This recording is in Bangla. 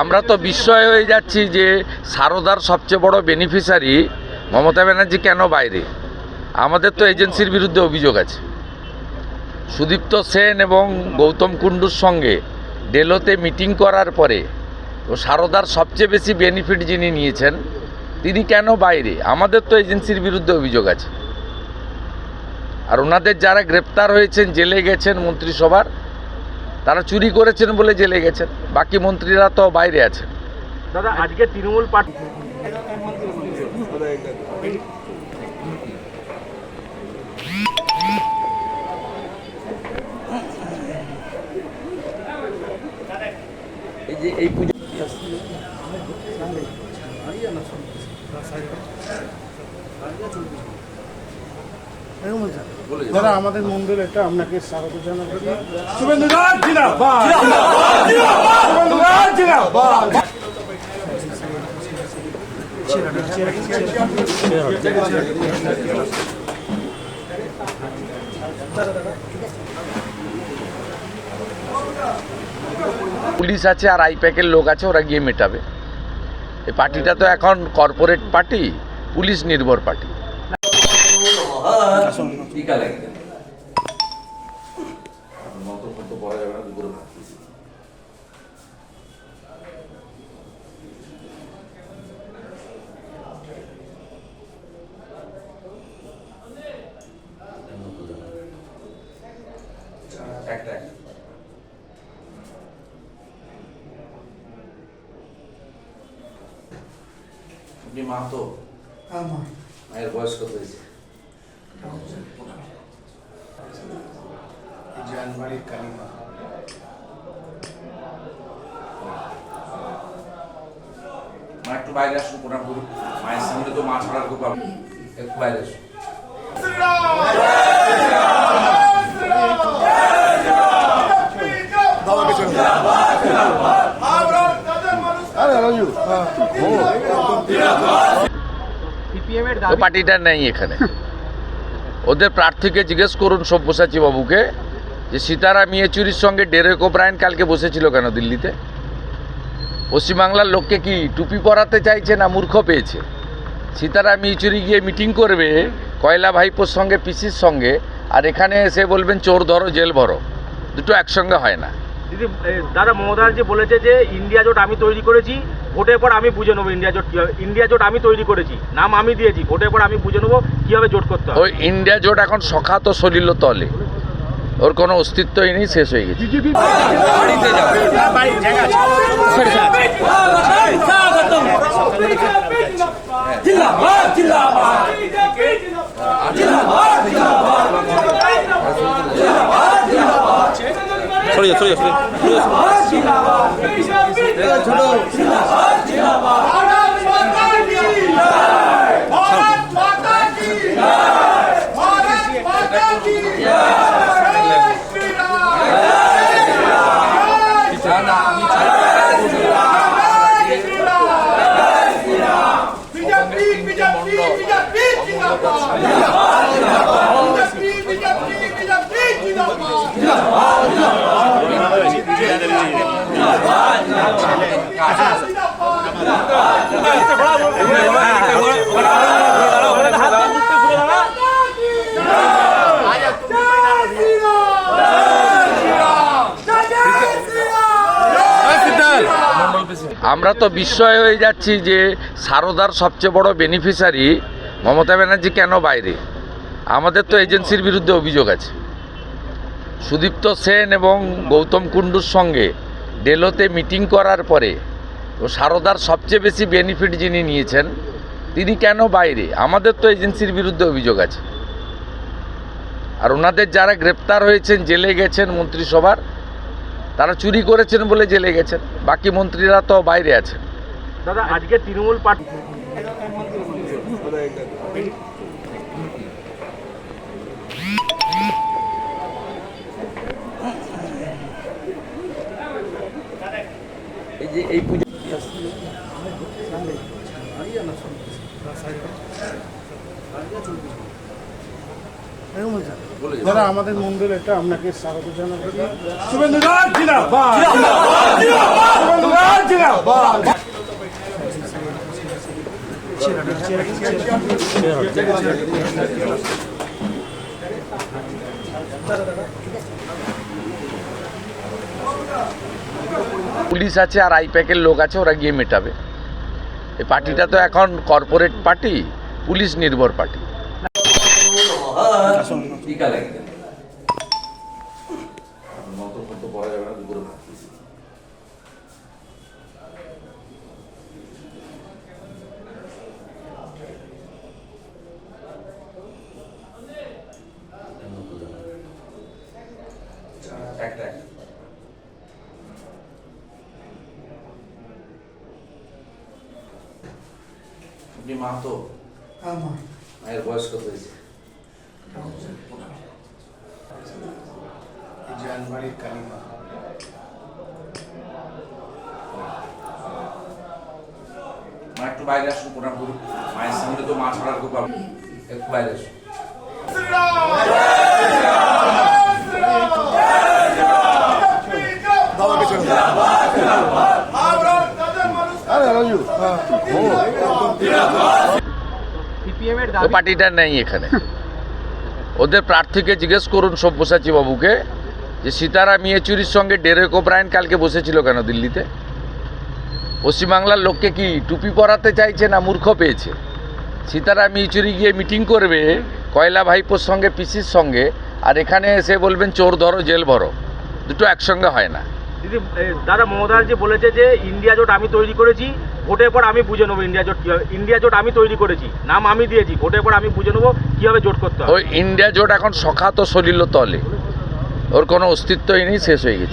আমরা তো বিস্ময় হয়ে যাচ্ছি যে সারদার সবচেয়ে বড় বেনিফিশিয়ারি মমতা ব্যানার্জি কেন বাইরে। আমাদের তো এজেন্সির বিরুদ্ধে অভিযোগ আছে। সুদীপ্ত সেন এবং গৌতম কুণ্ডুর সঙ্গে ডেলোতে মিটিং করার পরে ও সারদার সবচেয়ে বেশি বেনিফিট যিনি নিয়েছেন তিনি কেন বাইরে। আমাদের তো এজেন্সির বিরুদ্ধে অভিযোগ আছে। আর ওনাদের যারা গ্রেপ্তার হয়েছেন, জেলে গেছেন মন্ত্রিসভার, তারা চুরি করেছেন বলে জেলে গেছেন, বাকি মন্ত্রীরা তো বাইরে আছেন। দাদা আজকে তৃণমূল পার্টি এই পুজো দাদা আমাদের মন্দির এটা আপনাকে স্বাগত জানাবো। পুলিশ আছে আর আইপ্যাকের লোক আছে, ওরা গিয়ে মেটাবে। এই পার্টিটা তো এখন কর্পোরেট পার্টি, পুলিশ নির্ভর পার্টি। মা তো মায়ের বয়স কত হয়েছে? জানুয়ারির কালিমা মা একটু বাইরে আসুন, প্রণাম করুন। মায়ের সামনে তো মা ছাড়ার খুব একটু বাইরে আসুন। পার্টিটা নেই এখানে। ওদের প্রার্থীকে জিজ্ঞেস করুন সব্যসাচী বাবুকে যে সীতারাম ইয়েচুরির সঙ্গে ডেরেক ওব্রায়েন কালকে বসেছিল কেন দিল্লিতে। পশ্চিমবাংলার লোককে কি টুপি পরাতে চাইছে না মূর্খ পেয়েছে? সীতারাম ইয়েচুরি গিয়ে মিটিং করবে কয়লা ভাইপোর সঙ্গে, পিসির সঙ্গে, আর এখানে এসে বলবেন চোর ধরো জেল ভরো। দুটো একসঙ্গে হয় না। দিদি দাদা মমতা ব্যানার্জি বলেছে যে ইন্ডিয়া জোট আমি তৈরি করেছি, ভোটের পর আমি বুঝে নেবো ইন্ডিয়া জোট কীভাবে। ইন্ডিয়া জোট আমি তৈরি করেছি, নাম আমি দিয়েছি, ভোটের পর আমি বুঝে নেবো কীভাবে জোট করতে হবে। ওই ইন্ডিয়া জোট এখন সখাত সলিল তলে, ওর কোনো অস্তিত্বই নেই, শেষ হয়ে গেছে। আমরা তো বিস্ময় হয়ে যাচ্ছি যে সারদার সবচেয়ে বড় বেনিফিশিয়ারি মমতা ব্যানার্জি কেন বাইরে। আমাদের তো এজেন্সির বিরুদ্ধে অভিযোগ আছে। সুদীপ্ত সেন এবং গৌতম কুণ্ডুর সঙ্গে ডেলোতে মিটিং করার পরে ও সারদার সবচেয়ে বেশি বেনিফিট যিনি নিয়েছেন তিনি কেন বাইরে। আমাদের তো এজেন্সির বিরুদ্ধে অভিযোগ আছে। আর ওনাদের যারা গ্রেপ্তার হয়েছেন, জেলে গেছেন মন্ত্রিসভার, তারা চুরি করেছেন বলে জেলে গেছেন, বাকি মন্ত্রীরা তো বাইরে আছেন। দাদা আজকে তৃণমূল পার্টি দাদা আমাদের মন্দির এটা আপনাকে স্বাগত জানাবো। পুলিশ আছে আর আইপ্যাকের লোক আছে, ওরা গিয়ে মেটাবে। এই পার্টিটা তো এখন কর্পোরেট পার্টি, পুলিশ নির্ভর পার্টি। আপনি মা তো মায়ের বয়স কত হয়েছে? জানবাড়ির কালিমা। মা একটু বাইরে আসুন, প্রণাম করুন। মায়ের সামনে তো মা ছাড়ার কেউ পাবে, একটু বাইরে আসুন। সিপিএম এর ওই দাবি পার্টিটা নেই এখানে। ওদের প্রার্থীকে জিজ্ঞেস করুন সব্যসাচী বাবুকে যে সীতারাম ইয়েচুরির সঙ্গে ডেরেক ওব্রায়েন কালকে বসেছিল কেন দিল্লিতে। পশ্চিমবাংলার লোককে কি টুপি পরাতে চাইছে না মূর্খ পেয়েছে? সীতারাম ইয়েচুরি গিয়ে মিটিং করবে কয়লা ভাইপোর সঙ্গে, পিসির সঙ্গে, আর এখানে এসে বলবেন চোর ধরো জেল ভরো। দুটো একসঙ্গে হয় না। দিদি দাদা মমতা যে বলেছে যে ইন্ডিয়া জোট আমি তৈরি করেছি, ভোটের পর আমি বুঝে নেবো ইন্ডিয়া জোট কিভাবে। ইন্ডিয়া জোট আমি তৈরি করেছি, নাম আমি দিয়েছি, ভোটের পর আমি বুঝে নেবো কিভাবে জোট করতে হবে। ওই ইন্ডিয়া জোট এখন সখাত সলিল তলে, ওর কোনো অস্তিত্বই নেই, শেষ হয়ে গেছে।